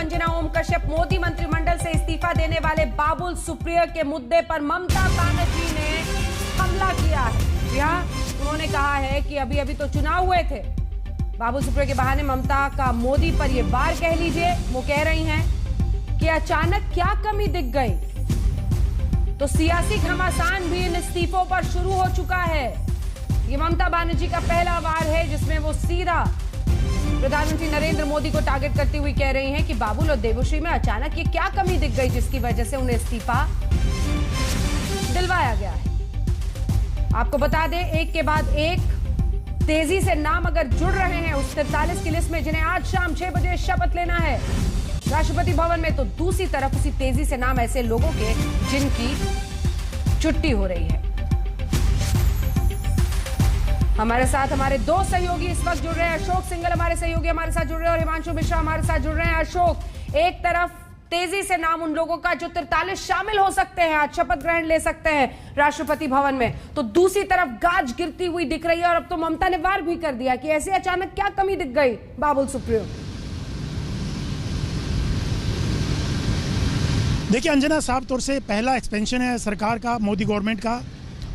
अंजना ओम कश्यप, मोदी मंत्रिमंडल से इस्तीफा देने वाले बाबुल सुप्रियो के मुद्दे पर ममता बनर्जी ने हमला किया है। जी हां, उन्होंने कहा है कि अभी अभी तो चुनाव हुए थे। बाबुल सुप्रियो के बहाने ममता का मोदी पर यह वार कह लीजिए। वो कह रही हैं कि अचानक क्या कमी दिख गई, तो सियासी घमासान भी इन इस्तीफों पर शुरू हो चुका है। ये ममता बनर्जी का पहला वार है जिसमें वो सीधा प्रधानमंत्री नरेंद्र मोदी को टारगेट करती हुई कह रही हैं कि बाबुल और देवश्री में अचानक ये क्या कमी दिख गई जिसकी वजह से उन्हें इस्तीफा दिलवाया गया है। आपको बता दें, एक के बाद एक तेजी से नाम अगर जुड़ रहे हैं उस 43 की लिस्ट में जिन्हें आज शाम 6 बजे शपथ लेना है राष्ट्रपति भवन में, तो दूसरी तरफ उसी तेजी से नाम ऐसे लोगों के जिनकी छुट्टी हो रही है। हमारे साथ हमारे दो सहयोगी इस वक्त जुड़ रहे हैं। अशोक सिंघल हमारे सहयोगी हमारे साथ जुड़ रहे हैं और हिमांशु मिश्रा हमारे साथ जुड़ रहे हैं। अशोक, एक तरफ तेजी से नाम उन लोगों का जो 43 शामिल हो सकते हैं, आज शपथ ग्रहण ले सकते हैं राष्ट्रपति भवन में, तो दूसरी तरफ गाज गिरती हुई दिख रही है और अब तो ममता ने वार भी कर दिया कि ऐसे अचानक क्या कमी दिख गई बाबुल सुप्रियो। देखिए अंजना, साफ तौर से पहला एक्सपेंशन है सरकार का, मोदी गवर्नमेंट का।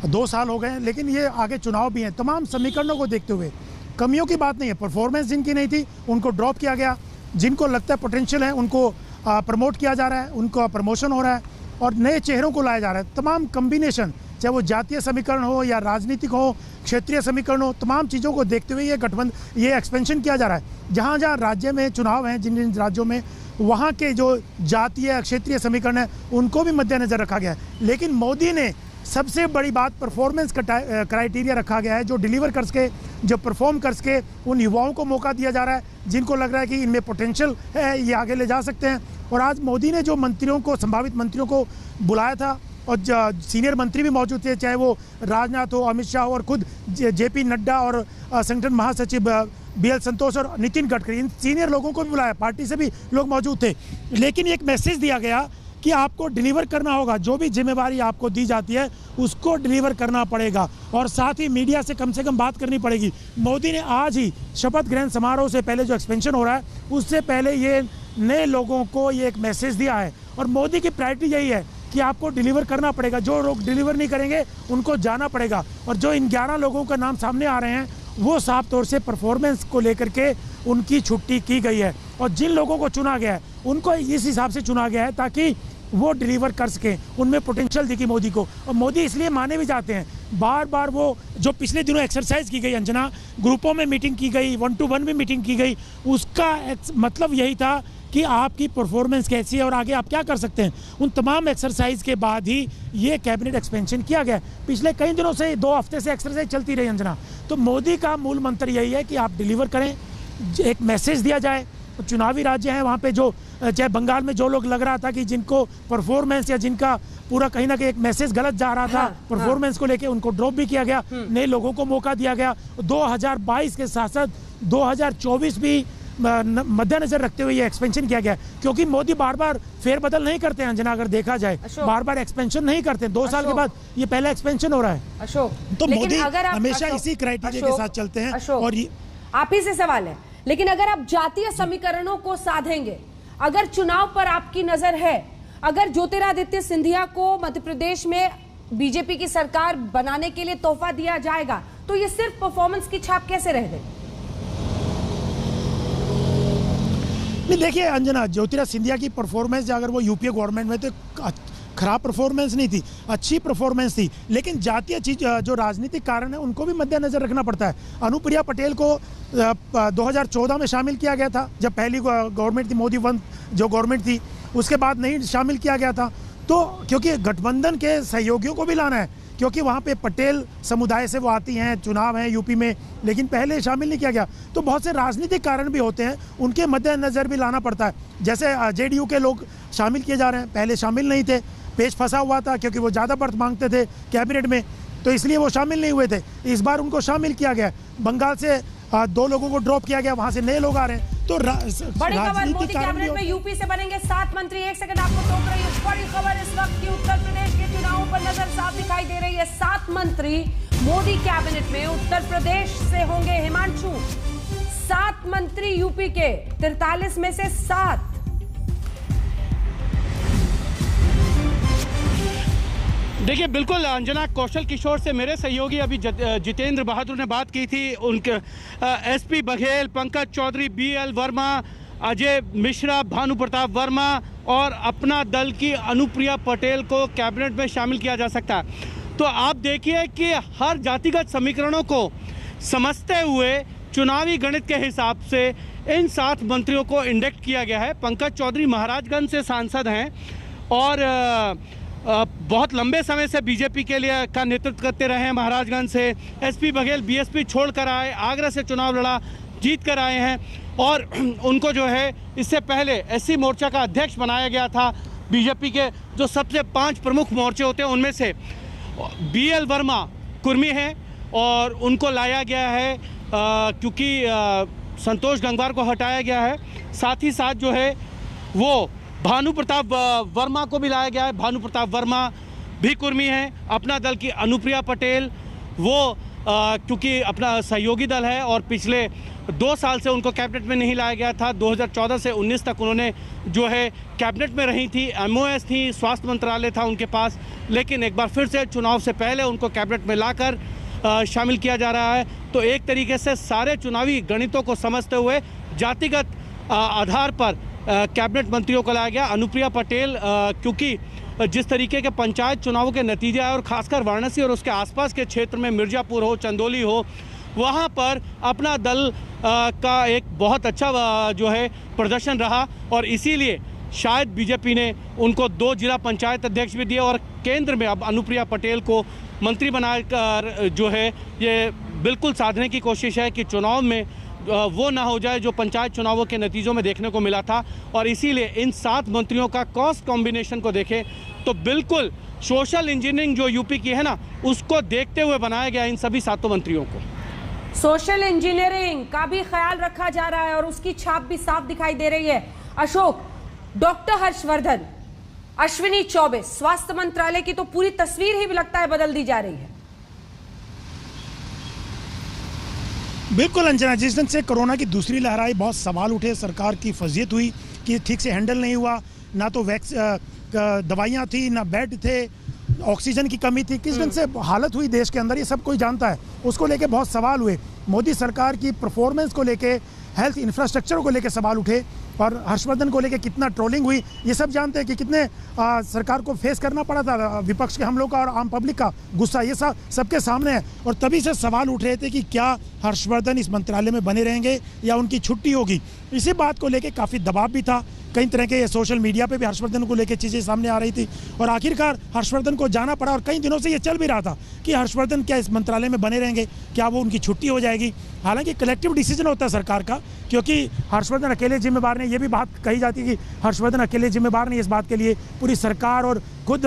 2 साल हो गए, लेकिन ये आगे चुनाव भी हैं। तमाम समीकरणों को देखते हुए कमियों की बात नहीं है। परफॉर्मेंस जिनकी नहीं थी उनको ड्रॉप किया गया, जिनको लगता है पोटेंशियल है उनको प्रमोट किया जा रहा है, उनका प्रमोशन हो रहा है और नए चेहरों को लाया जा रहा है। तमाम कम्बिनेशन, चाहे वो जातीय समीकरण हो या राजनीतिक हो, क्षेत्रीय समीकरण हो, तमाम चीज़ों को देखते हुए ये एक्सपेंशन किया जा रहा है। जहाँ जहाँ राज्य में चुनाव हैं, जिन जिन राज्यों में, वहाँ के जो जातीय क्षेत्रीय समीकरण है उनको भी मद्देनजर रखा गया है। लेकिन मोदी ने सबसे बड़ी बात परफॉर्मेंस का क्राइटेरिया रखा गया है, जो डिलीवर कर सके, जो परफॉर्म कर सके, उन युवाओं को मौका दिया जा रहा है जिनको लग रहा है कि इनमें पोटेंशियल है, ये आगे ले जा सकते हैं। और आज मोदी ने जो मंत्रियों को, संभावित मंत्रियों को बुलाया था और सीनियर मंत्री भी मौजूद थे, चाहे वो राजनाथ हो, अमित शाह हो और खुद जेपी नड्डा और संगठन महासचिव BL संतोष और नितिन गडकरी, इन सीनियर लोगों को भी बुलाया, पार्टी से भी लोग मौजूद थे। लेकिन एक मैसेज दिया गया कि आपको डिलीवर करना होगा, जो भी जिम्मेवारी आपको दी जाती है उसको डिलीवर करना पड़ेगा और साथ ही मीडिया से कम बात करनी पड़ेगी। मोदी ने आज ही शपथ ग्रहण समारोह से पहले जो एक्सपेंशन हो रहा है उससे पहले ये नए लोगों को ये एक मैसेज दिया है और मोदी की प्रायोरिटी यही है कि आपको डिलीवर करना पड़ेगा। जो लोग डिलीवर नहीं करेंगे उनको जाना पड़ेगा। और जो इन 11 लोगों का नाम सामने आ रहे हैं वो साफ तौर से परफॉर्मेंस को लेकर के उनकी छुट्टी की गई है और जिन लोगों को चुना गया है उनको इस हिसाब से चुना गया है ताकि वो डिलीवर कर सकें। उनमें पोटेंशियल दिखी मोदी को और मोदी इसलिए माने भी जाते हैं। बार बार वो जो पिछले दिनों एक्सरसाइज की गई अंजना, ग्रुपों में मीटिंग की गई, 1-to-1 भी मीटिंग की गई, उसका मतलब यही था कि आपकी परफॉर्मेंस कैसी है और आगे आप क्या कर सकते हैं। उन तमाम एक्सरसाइज के बाद ही ये कैबिनेट एक्सपेंशन किया गया। पिछले कई दिनों से 2 हफ्ते से एक्सरसाइज चलती रही अंजना। तो मोदी का मूल मंत्र यही है कि आप डिलीवर करें, एक मैसेज दिया जाए। चुनावी राज्य हैं, वहाँ पे जो चाहे बंगाल में जो लोग लग रहा था कि जिनको परफॉर्मेंस या जिनका पूरा कहीं ना कहीं एक मैसेज गलत जा रहा था परफॉर्मेंस को लेके, उनको ड्रॉप भी किया गया, नए लोगों को मौका दिया गया। 2022 के साथ साथ 2024 भी मद्देनजर रखते हुए ये एक्सपेंशन किया गया, क्योंकि मोदी बार बार फेरबदल नहीं करते हैं अंजना। अगर देखा जाए बार बार एक्सपेंशन नहीं करते। 2 साल के बाद ये पहला एक्सपेंशन हो रहा है। अशोक, तो मोदी हमेशा इसी क्राइटेरिया के साथ चलते हैं। और आप ही से सवाल है, लेकिन अगर आप जातीय समीकरणों को साधेंगे, अगर चुनाव पर आपकी नजर है, अगर ज्योतिरादित्य सिंधिया को मध्य प्रदेश में बीजेपी की सरकार बनाने के लिए तोहफा दिया जाएगा, तो ये सिर्फ परफॉर्मेंस की छाप कैसे रह गई? देखिए अंजना, ज्योतिरादित्य सिंधिया की परफॉर्मेंस अगर वो यूपीए गवर्नमेंट में तो खराब परफॉर्मेंस नहीं थी, अच्छी परफॉर्मेंस थी। लेकिन जातीय चीज जो राजनीतिक कारण है उनको भी मद्देनजर रखना पड़ता है। अनुप्रिया पटेल को 2014 में शामिल किया गया था, जब पहली गवर्नमेंट थी, मोदी 1 जो गवर्नमेंट थी, उसके बाद नहीं शामिल किया गया था। तो क्योंकि गठबंधन के सहयोगियों को भी लाना है, क्योंकि वहाँ पे पटेल समुदाय से वो आती हैं, चुनाव हैं यूपी में, लेकिन पहले शामिल नहीं किया गया। तो बहुत से राजनीतिक कारण भी होते हैं, उनके मद्देनजर भी लाना पड़ता है। जैसे जेडीयू के लोग शामिल किए जा रहे हैं, पहले शामिल नहीं थे, पेच फंसा हुआ था क्योंकि वो ज़्यादा बर्थ मांगते थे कैबिनेट में, तो इसलिए वो शामिल नहीं हुए थे। इस बार उनको शामिल किया गया। बंगाल से 2 लोगों को ड्रॉप किया गया, वहाँ से नए लोग आ रहे हैं। तो बड़ी खबर, मोदी कैबिनेट में यूपी से बनेंगे 7 मंत्री। एक सेकंड आपको टोक रही हूँ। बड़ी खबर इस वक्त की उत्तर प्रदेश के चुनावों पर नजर साफ दिखाई दे रही है। 7 मंत्री मोदी कैबिनेट में उत्तर प्रदेश से होंगे। हिमांशु, 7 मंत्री यूपी के, 43 में से 7 देखिए बिल्कुल अंजना, कौशल किशोर से मेरे सहयोगी अभी जितेंद्र बहादुर ने बात की थी। उनके एसपी बघेल, पंकज चौधरी, बीएल वर्मा, अजय मिश्रा, भानु प्रताप वर्मा और अपना दल की अनुप्रिया पटेल को कैबिनेट में शामिल किया जा सकता है। तो आप देखिए कि हर जातिगत समीकरणों को समझते हुए चुनावी गणित के हिसाब से इन 7 मंत्रियों को इंडेक्ट किया गया है। पंकज चौधरी महाराजगंज से सांसद हैं और बहुत लंबे समय से बीजेपी के लिए का नेतृत्व करते रहे हैं महाराजगंज से। एसपी बघेल बीएसपी छोड़कर आए, आगरा से चुनाव लड़ा, जीत कर आए हैं और उनको जो है इससे पहले एससी मोर्चा का अध्यक्ष बनाया गया था। बीजेपी के जो सबसे 5 प्रमुख मोर्चे होते हैं उनमें से बीएल वर्मा कुर्मी हैं और उनको लाया गया है क्योंकि संतोष गंगवार को हटाया गया है। साथ ही साथ जो है वो भानु प्रताप वर्मा को भी लाया गया है। भानु प्रताप वर्मा भी कुर्मी हैं। अपना दल की अनुप्रिया पटेल वो क्योंकि अपना सहयोगी दल है और पिछले 2 साल से उनको कैबिनेट में नहीं लाया गया था। 2014 से 19 तक उन्होंने जो है कैबिनेट में रही थी, एमओएस थी, स्वास्थ्य मंत्रालय था उनके पास, लेकिन एक बार फिर से चुनाव से पहले उनको कैबिनेट में लाकर शामिल किया जा रहा है। तो एक तरीके से सारे चुनावी गणितों को समझते हुए जातिगत आधार पर कैबिनेट मंत्रियों को लाया गया। अनुप्रिया पटेल क्योंकि जिस तरीके के पंचायत चुनावों के नतीजे आए और खासकर वाराणसी और उसके आसपास के क्षेत्र में मिर्ज़ापुर हो, चंदौली हो, वहाँ पर अपना दल का एक बहुत अच्छा जो है प्रदर्शन रहा और इसीलिए शायद बीजेपी ने उनको 2 जिला पंचायत अध्यक्ष भी दिए और केंद्र में अब अनुप्रिया पटेल को मंत्री बनाकर जो है ये बिल्कुल साधने की कोशिश है कि चुनाव में वो ना हो जाए जो पंचायत चुनावों के नतीजों में देखने को मिला था। और इसीलिए इन 7 मंत्रियों का कॉस्ट कॉम्बिनेशन को देखें तो बिल्कुल सोशल इंजीनियरिंग जो यूपी की है ना, उसको देखते हुए बनाया गया इन सभी 7 मंत्रियों को। सोशल इंजीनियरिंग का भी ख्याल रखा जा रहा है और उसकी छाप भी साफ दिखाई दे रही है। अशोक, डॉक्टर हर्षवर्धन, अश्विनी चौबे, स्वास्थ्य मंत्रालय की तो पूरी तस्वीर ही लगता है बदल दी जा रही है। बिल्कुल अंजना, जिस दिन से कोरोना की दूसरी लहर आई बहुत सवाल उठे, सरकार की फजीयत हुई कि ठीक से हैंडल नहीं हुआ, ना तो दवाइयाँ थी, ना बेड थे, ऑक्सीजन की कमी थी। किस दिन से हालत हुई देश के अंदर ये सब कोई जानता है। उसको लेके बहुत सवाल हुए। मोदी सरकार की परफॉर्मेंस को लेके, हेल्थ इंफ्रास्ट्रक्चर को लेके सवाल उठे और हर्षवर्धन को लेके कितना ट्रोलिंग हुई ये सब जानते हैं कि कितने सरकार को फेस करना पड़ा था, विपक्ष के हमलों का और आम पब्लिक का गुस्सा, ये सब सबके सामने है। और तभी से सवाल उठ रहे थे कि क्या हर्षवर्धन इस मंत्रालय में बने रहेंगे या उनकी छुट्टी होगी। इसी बात को लेके काफ़ी दबाव भी था, कई तरह के सोशल मीडिया पे भी हर्षवर्धन को लेकर चीज़ें सामने आ रही थी और आखिरकार हर्षवर्धन को जाना पड़ा। और कई दिनों से ये चल भी रहा था कि हर्षवर्धन क्या इस मंत्रालय में बने रहेंगे, क्या वो उनकी छुट्टी हो जाएगी। हालांकि कलेक्टिव डिसीजन होता है सरकार का, क्योंकि हर्षवर्धन अकेले जिम्मेदार नहीं। ये भी बात कही जाती है कि हर्षवर्धन अकेले जिम्मेदार नहीं, इस बात के लिए पूरी सरकार और खुद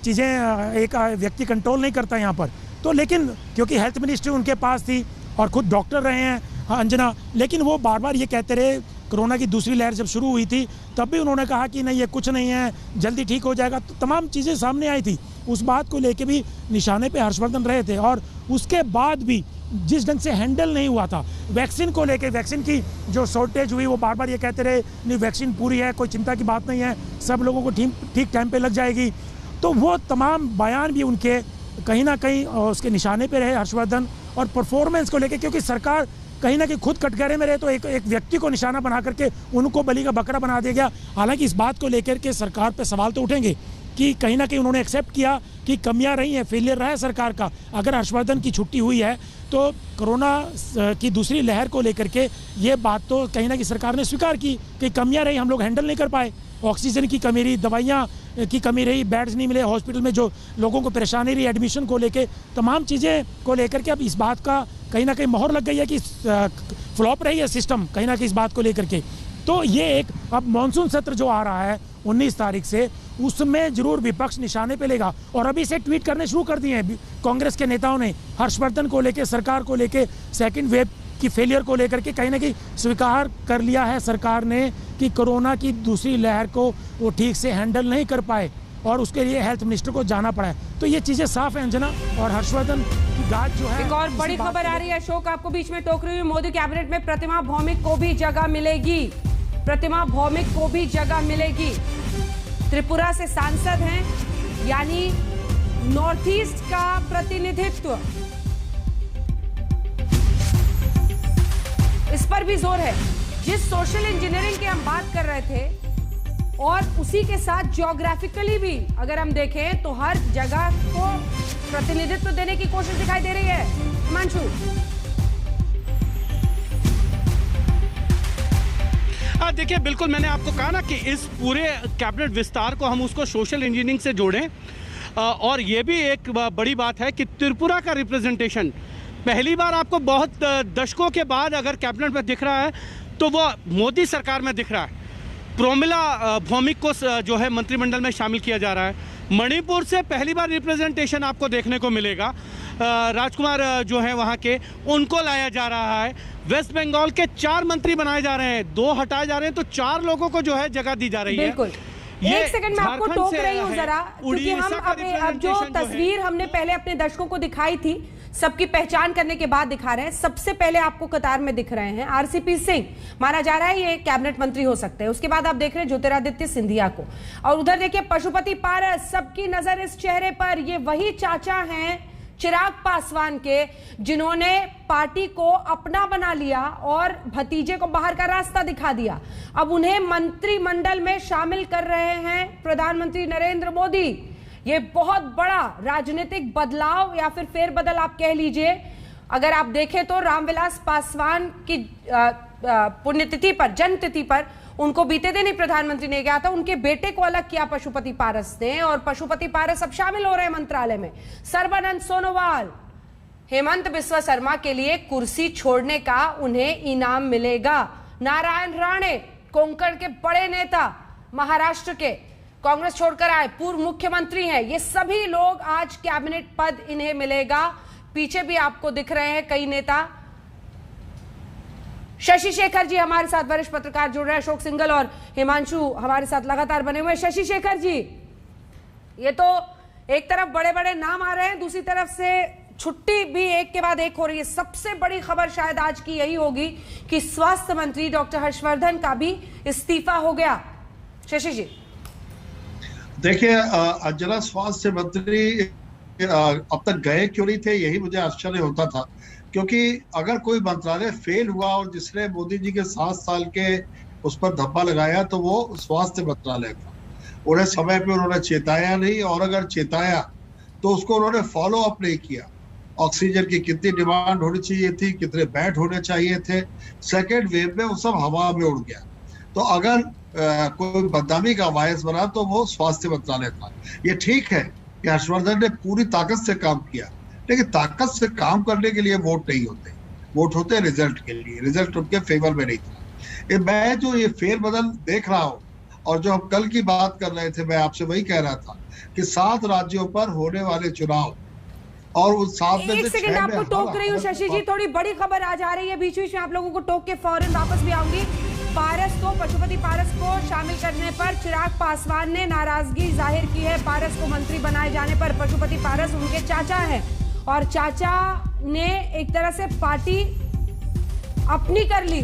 चीज़ें एक व्यक्ति कंट्रोल नहीं करता यहाँ पर। तो लेकिन क्योंकि हेल्थ मिनिस्ट्री उनके पास थी और खुद डॉक्टर रहे हैं अंजना, लेकिन वो बार बार ये कहते रहे, कोरोना की दूसरी लहर जब शुरू हुई थी तब भी उन्होंने कहा कि नहीं ये कुछ नहीं है, जल्दी ठीक हो जाएगा। तो तमाम चीज़ें सामने आई थी, उस बात को लेके भी निशाने पे हर्षवर्धन रहे थे। और उसके बाद भी जिस ढंग से हैंडल नहीं हुआ था वैक्सीन को लेके, वैक्सीन की जो शॉर्टेज हुई, वो बार बार ये कहते रहे नहीं वैक्सीन पूरी है, कोई चिंता की बात नहीं है, सब लोगों को ठीक टाइम पे लग जाएगी। तो वो तमाम बयान भी उनके कहीं ना कहीं उसके निशाने पे रहे हर्षवर्धन। और परफॉर्मेंस को लेके, क्योंकि सरकार कहीं ना कहीं खुद कटघरे में रहे तो एक व्यक्ति को निशाना बना करके उनको बलि का बकरा बना दिया गया। हालांकि इस बात को लेकर के सरकार पे सवाल तो उठेंगे कि कहीं ना कहीं उन्होंने एक्सेप्ट किया कि कमियां रही हैं, फेलियर रहा है सरकार का। अगर हर्षवर्धन की छुट्टी हुई है तो कोरोना की दूसरी लहर को लेकर के ये बात तो कहीं ना कहीं सरकार ने स्वीकार की कि कमियां रही, हम लोग हैंडल नहीं कर पाए, ऑक्सीजन की कमी रही, दवाइयाँ की कमी रही, बेड्स नहीं मिले, हॉस्पिटल में जो लोगों को परेशानी रही, एडमिशन को लेके, तमाम चीज़ें को लेकर के अब इस बात का कहीं ना कहीं मोहर लग गई है कि फ्लॉप रही है सिस्टम कहीं ना कहीं इस बात को लेकर के। तो ये एक अब मानसून सत्र जो आ रहा है 19 तारीख से, उसमें जरूर विपक्ष निशाने पे लेगा। और अभी से ट्वीट करने शुरू कर दिए हैं कांग्रेस के नेताओं ने हर्षवर्धन को लेके, सरकार को लेके, सेकंड वेव की फेलियर को लेकर के कहीं ना कहीं स्वीकार कर लिया है सरकार ने कि कोरोना की दूसरी लहर को वो ठीक से हैंडल नहीं कर पाए और उसके लिए हेल्थ मिनिस्टर को जाना पड़ा है। तो ये चीज़ें साफ है अंजना। और हर्षवर्धन की गाज जो है, एक और बड़ी खबर आ रही है अशोक, आपको बीच में टोक रही हूँ, मोदी कैबिनेट में प्रतिमा भौमिक को भी जगह मिलेगी। प्रतिमा भौमिक को भी जगह मिलेगी। त्रिपुरा से सांसद हैं, यानी नॉर्थ ईस्ट का प्रतिनिधित्व, इस पर भी जोर है। जिस सोशल इंजीनियरिंग की हम बात कर रहे थे और उसी के साथ ज्योग्राफिकली भी अगर हम देखें तो हर जगह को प्रतिनिधित्व देने की कोशिश दिखाई दे रही है। हिमांशु, देखिए, बिल्कुल मैंने आपको कहा ना कि इस पूरे कैबिनेट विस्तार को हम उसको सोशल इंजीनियरिंग से जोड़ें। और ये भी एक बड़ी बात है कि त्रिपुरा का रिप्रेजेंटेशन पहली बार आपको बहुत दशकों के बाद अगर कैबिनेट में दिख रहा है तो वो मोदी सरकार में दिख रहा है। प्रोमिला भौमिक को जो है मंत्रिमंडल में शामिल किया जा रहा है। मणिपुर से पहली बार रिप्रेजेंटेशन आपको देखने को मिलेगा। राजकुमार जो है वहाँ के, उनको लाया जा रहा है। वेस्ट बंगाल के 4 मंत्री बनाए जा रहे हैं, 2 हटाए जा रहे हैं, तो 4 लोगों को जो है जगह दी जा रही है। बिल्कुल। एक सेकंड में आपको टोक रही हूँ जरा, क्योंकि हम अब जो तस्वीर हमने पहले अपने दर्शकों को दिखाई थी, सबकी पहचान करने के बाद दिखा रहे हैं। सबसे पहले आपको कतार में दिख रहे हैं आरसीपी सिंह, माना जा रहा है ये कैबिनेट मंत्री हो सकते हैं। उसके बाद आप देख रहे हैं ज्योतिरादित्य सिंधिया को, और उधर देखिए पशुपति पारस। सबकी नजर इस चेहरे पर। ये वही चाचा हैं चिराग पासवान के, जिन्होंने पार्टी को अपना बना लिया और भतीजे को बाहर का रास्ता दिखा दिया। अब उन्हें मंत्रिमंडल में शामिल कर रहे हैं प्रधानमंत्री नरेंद्र मोदी। ये बहुत बड़ा राजनीतिक बदलाव या फिर फेरबदल आप कह लीजिए। अगर आप देखें तो रामविलास पासवान की पुण्यतिथि पर, जन्मतिथि पर उनको बीते दिन ही प्रधानमंत्री ने कहा था, उनके बेटे को अलग किया पशुपति पारस ने, और पशुपति पारस अब शामिल हो रहे हैं मंत्रालय में। सर्बानंद सोनोवाल, हेमंत बिस्वा शर्मा के लिए कुर्सी छोड़ने का उन्हें इनाम मिलेगा। नारायण राणे, कोंकण के बड़े नेता, महाराष्ट्र के, कांग्रेस छोड़कर आए, पूर्व मुख्यमंत्री हैं। ये सभी लोग आज कैबिनेट पद इन्हें मिलेगा। पीछे भी आपको दिख रहे हैं कई नेता। शशि शेखर जी हमारे साथ, वरिष्ठ पत्रकार जुड़ रहे हैं, अशोक सिंघल और हिमांशु हमारे साथ लगातार बने हुए हैं। शशि शेखर जी, ये तो एक तरफ बड़े बड़े नाम आ रहे हैं, दूसरी तरफ से छुट्टी भी एक के बाद एक हो रही है। सबसे बड़ी खबर शायद आज की यही होगी कि स्वास्थ्य मंत्री डॉक्टर हर्षवर्धन का भी इस्तीफा हो गया। शशि जी, देखिए, जरा स्वास्थ्य मंत्री अब तक गए क्यों नहीं थे, यही मुझे आश्चर्य होता था। क्योंकि अगर कोई मंत्रालय फेल हुआ और जिसने मोदी जी के 7 साल के उस पर धब्बा लगाया तो वो स्वास्थ्य मंत्रालय था। उन्हें समय पे उन्होंने चेताया नहीं, और अगर चेताया तो उसको उन्होंने फॉलो अप नहीं किया। ऑक्सीजन की कितनी डिमांड होनी चाहिए थी, कितने बेड होने चाहिए थे, सेकेंड वेव में वो सब हवा में उड़ गया। तो अगर कोई बदनामी का बायस बना तो वो स्वास्थ्य मंत्रालय था। ये ठीक है कि हर्षवर्धन ने पूरी ताकत से काम किया, लेकिन ताकत से काम करने के लिए वोट नहीं होते, वोट होते हैं रिजल्ट के लिए। रिजल्ट उनके फेवर में नहीं था। मैं जो ये फेरबदल देख रहा हूँ, और जो हम कल की बात कर रहे थे, मैं आपसे वही कह रहा था कि 7 राज्यों पर होने वाले चुनाव, और उन 7 में से 6 में आपको टोक रही हूँ शशि जी, थोड़ी बड़ी खबर आज आ रही है, बीच बीच में आप लोगों को टोक के फौरन वापस भी आऊंगी। पारस को, पशुपति पारस को शामिल करने पर चिराग पासवान ने नाराजगी जाहिर की है। पारस को मंत्री बनाए जाने पर पशुपति पारस उनके चाचा हैं, और चाचा ने एक तरह से पार्टी अपनी कर ली।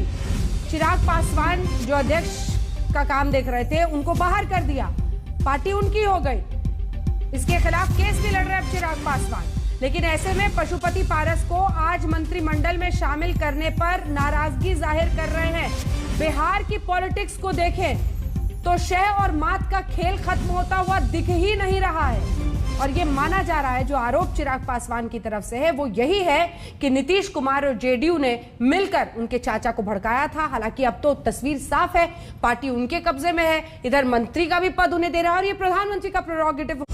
चिराग पासवान जो अध्यक्ष का काम देख रहे थे, उनको बाहर कर दिया, पार्टी उनकी हो गई। इसके खिलाफ केस भी लड़ रहे हैं चिराग पासवान। लेकिन ऐसे में पशुपति पारस को आज मंत्रिमंडल में शामिल करने पर नाराजगी जाहिर कर रहे हैं। बिहार की पॉलिटिक्स को देखें तो शह और मात का खेल खत्म होता हुआ दिख ही नहीं रहा है। और ये माना जा रहा है, जो आरोप चिराग पासवान की तरफ से है वो यही है कि नीतीश कुमार और जेडीयू ने मिलकर उनके चाचा को भड़काया था। हालांकि अब तो तस्वीर साफ है, पार्टी उनके कब्जे में है, इधर मंत्री का भी पद उन्हें दे रहा है, और ये प्रधानमंत्री का प्रेरोगेटिव